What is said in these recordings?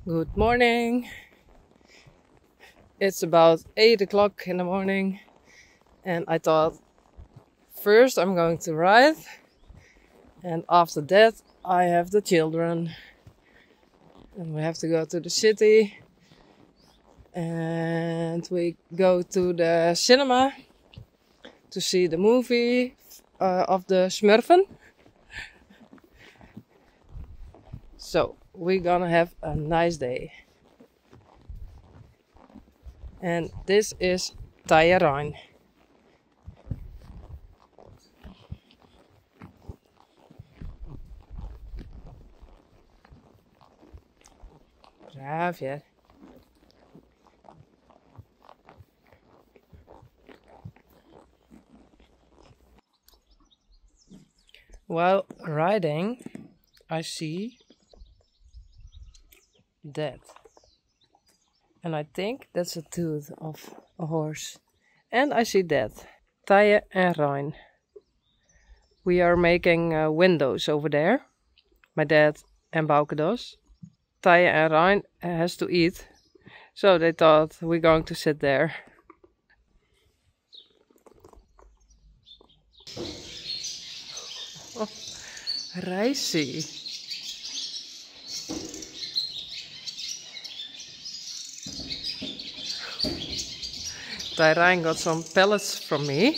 Good morning. It's about 8 o'clock in the morning, and I thought first I'm going to ride, and after that I have the children, and we have to go to the city, and we go to the cinema to see the movie of the Smurfen. So we're gonna have a nice day. And this is Taya Rijn. Braaf, ja. While riding, I see that. And I think that's a tooth of a horse. And I see that. Taya and Rijn. We are making windows over there. My dad and Bouke does. Taya and Rijn has to eat. So they thought we're going to sit there. Oh, Reissie. Tyrijn got some pellets from me.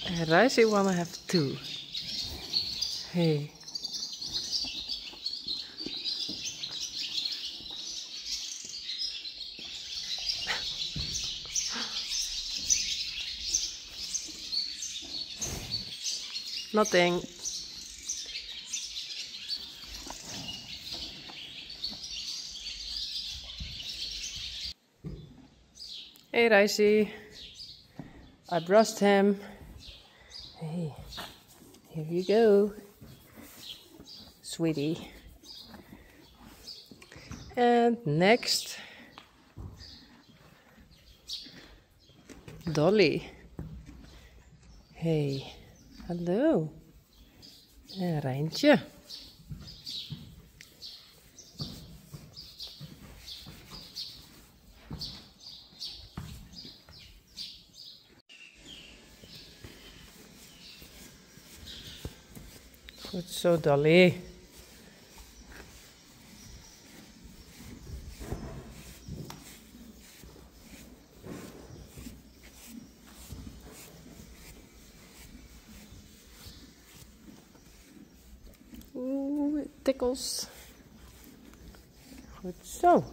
And Reissie wanna have two. Hey. Nothing. Hey Reissie. I brushed him. Hey, here you go, sweetie. And next, Dolly. Hey, hallo. En Rijntje. Goed zo, Dolly. Oeh, it tickles. Goed zo.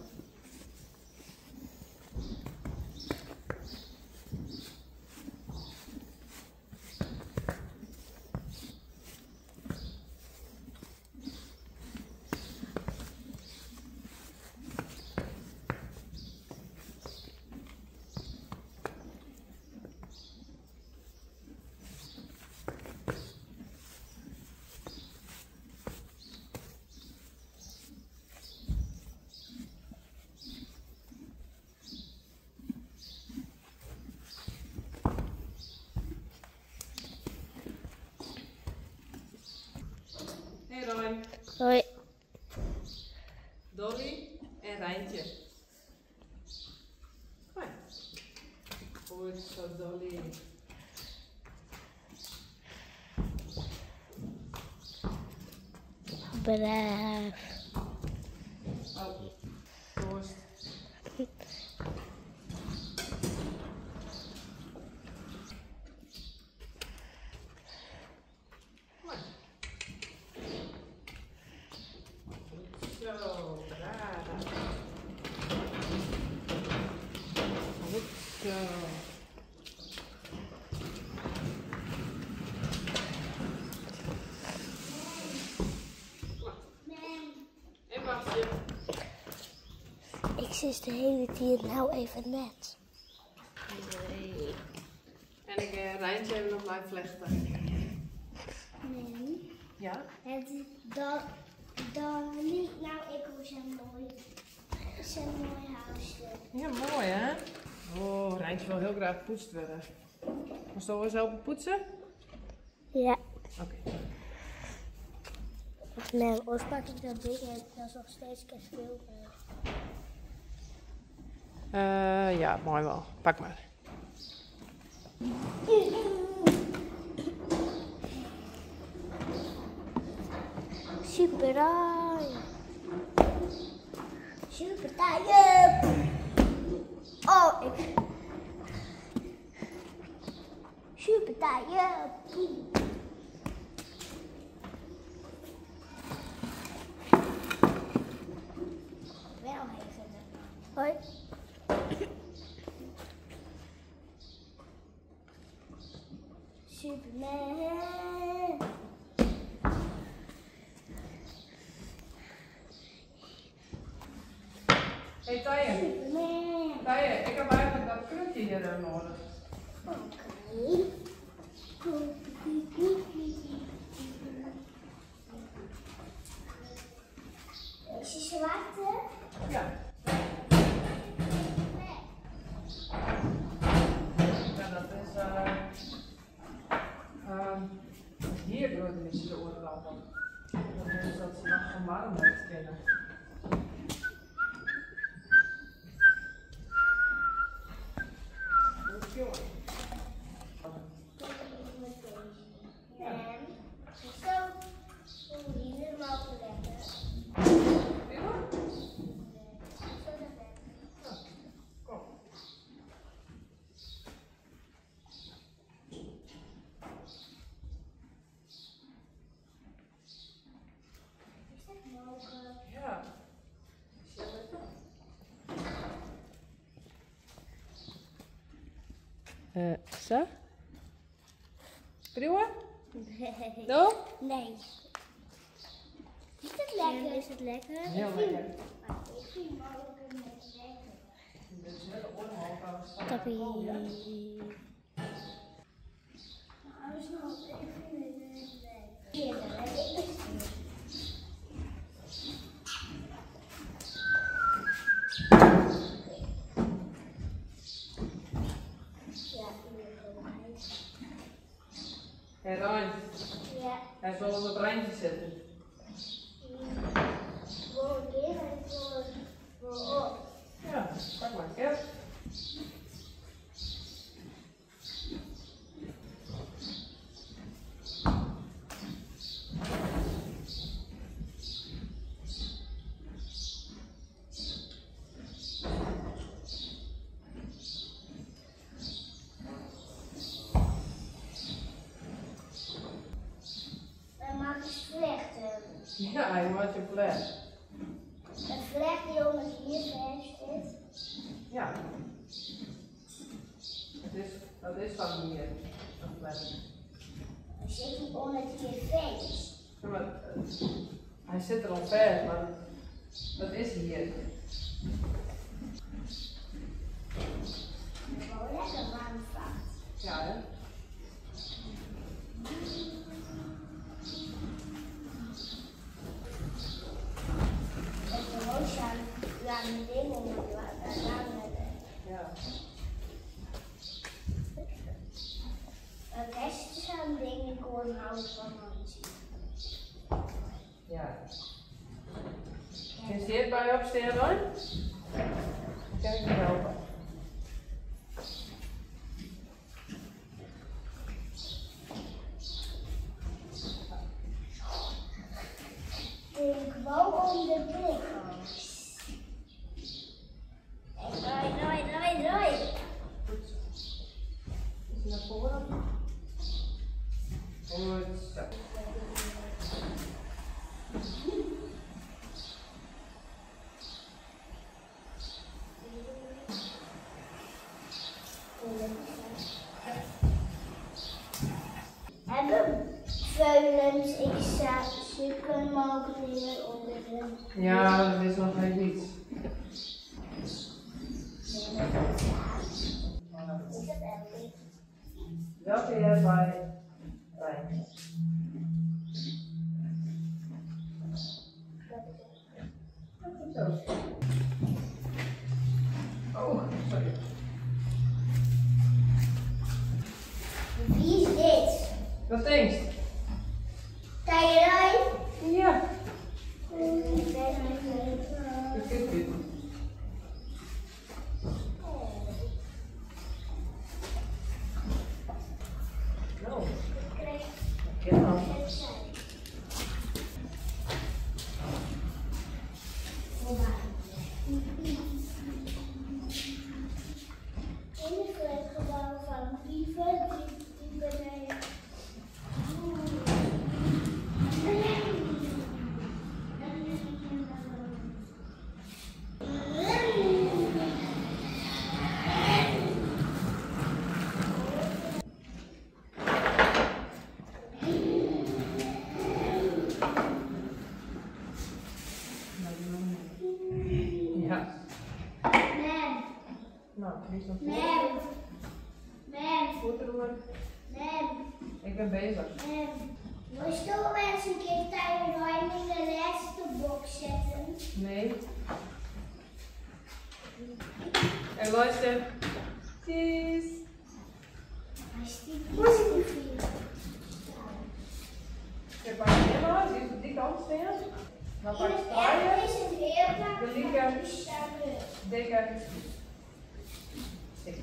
Hey Rijn. Hoi. Dolly en Rijntje. Hoi. Goed zo, Dolly. Braaf. Oh, proost. Zo, braaf. Goed zo. En wacht je. Ik zit de hele tijd nou even net. Nee. En ik Rijntje hebben nog blijven vlechten. Nee. Ja? Dan niet nou ik hoor zo'n mooi huisje. Ja, mooi hè? Oh, Rijntje wil heel graag gepoetst worden. Moest je eens helpen poetsen? Ja. Oké. Nee, als pak ik dat ding en dat is nog steeds veel. Ja, mooi wel. Pak maar. Super taai. Super taai. Oh, ik. Super taai. Wel even. Hoi. Superman. Hey Tije. Superman. Tije, ik heb eigenlijk dat krukje hier nodig. Oké. Deze zwarte. Ja. Ja, dat is hier door de oorlogen. Dat is dat ze nog gemarmerd kennen. En zo hier mogen leggen. Ja. Zo? Prima? Nee. No? Nee. Is het lekker? Is het lekker? Heel lekker. Ik vind mogelijk met lekker. Dit is hele onhoudbaar. Tappie. Hé Rijn, Ja. hij zal op het randje zitten. Gewoon een keer en voor. Ja, pak maar kerst. Dan maak je vlechten. Ja, hij maakt je fles. Een vlecht die onder hier vast zit. Ja. Dat is van hier. Een fles. Dan zit hij onder je face. Ja, maar, hij zit er al ver, maar dat is hier. Gewoon lekker warm vast. Ja, hè? En gewoon aan de dingen onder de water. Ja. Het rest is aan dingen ik hoor houden van Nancy. Ja. Kun je het bij je opstaan, hoor? Kan ik je helpen? Gewoon om de blik. Draai. Goed zo. Is hij naar voren? Goed zo. Hebben veulens, ik sta super mogelijk onder de... Ja, dat is nog geen iets. Is dat elke? Dat weer bij Rijn. Goed zo. Oh, sorry. Wie is dit? Wat denk je? Kan je Ja. No. Dankjewel. In het flatgebouw van Lieve, die beneden. Ja. Mam, Nou, niet zo mam, mam, goed doen. mam, Ik ben bezig. mam. Moest je wel eens een keer Tyler Ryan in de laatste box zetten? Nee. En luister. Cheese. Alsjeblieft. Je pakt helemaal, die is op die kant staan. Dan pak je staaien. Is het heel vaak De linker. Dikke. Stik.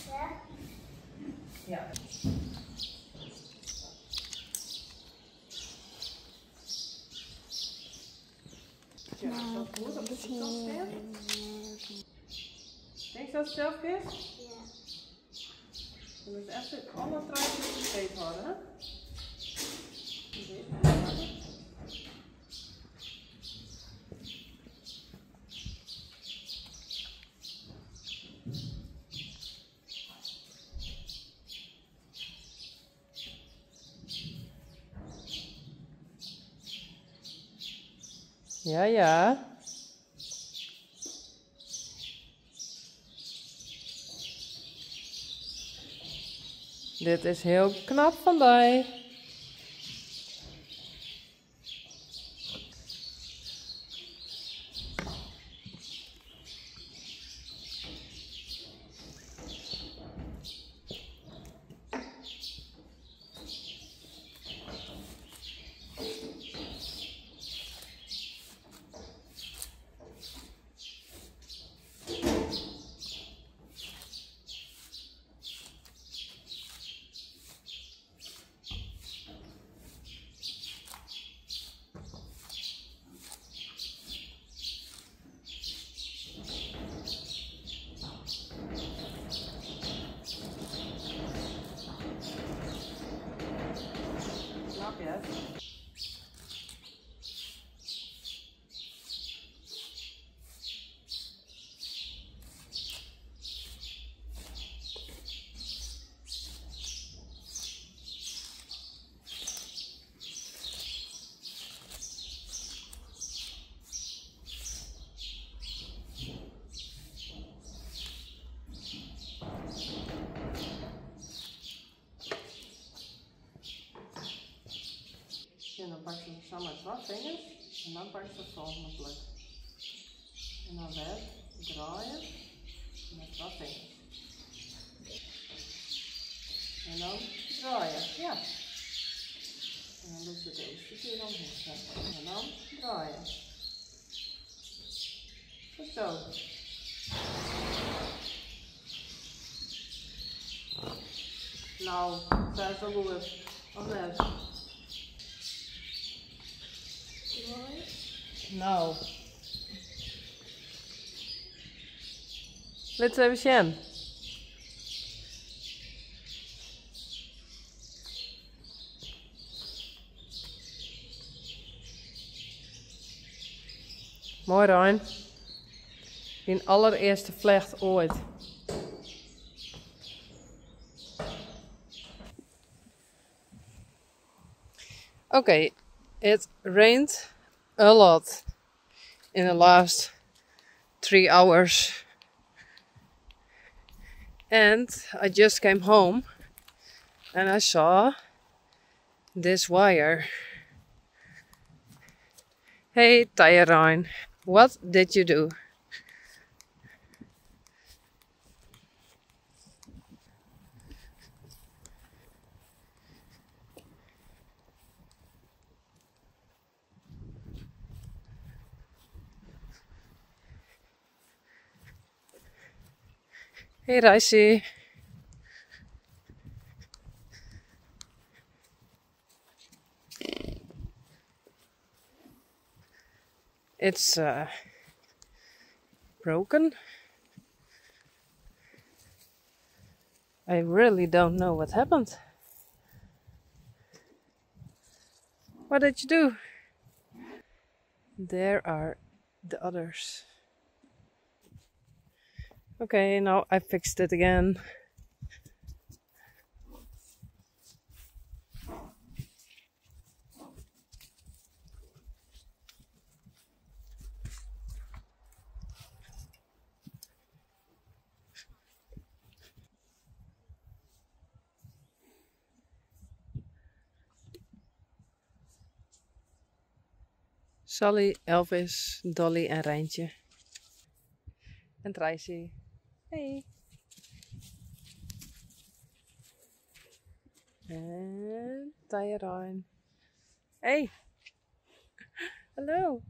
Ja? Ja. Ja, is dat goed op de kant staan? Denk je dat het zelf is? Ja. Je moet echt alle truitjes gesteed houden, hè? Ja, ja. Dit is heel knap van mij. Snap je het? En dan pak je samen met vingers en dan pak je het volgende pluk. En dan weer draaien met 2 vingers. En dan draaien, ja. En dan doe je deze keer omheen. En dan draaien. Goed zo. Nou, dat is wel goed. Of net? Nou. Let's even zien. Mooi Rijn. Die allereerste vlecht ooit. Okay, it rained a lot in the last 3 hours. And I just came home and I saw this wire. Hey Tyrone, what did you do? Hey Raisi. It's broken. I really don't know what happened. What did you do? There are the others. Okay, now I fixed it again. Sally, Elvis, Dolly en Rijntje. En Tracy. Hey. En Taya Ryan. Hey. Hallo.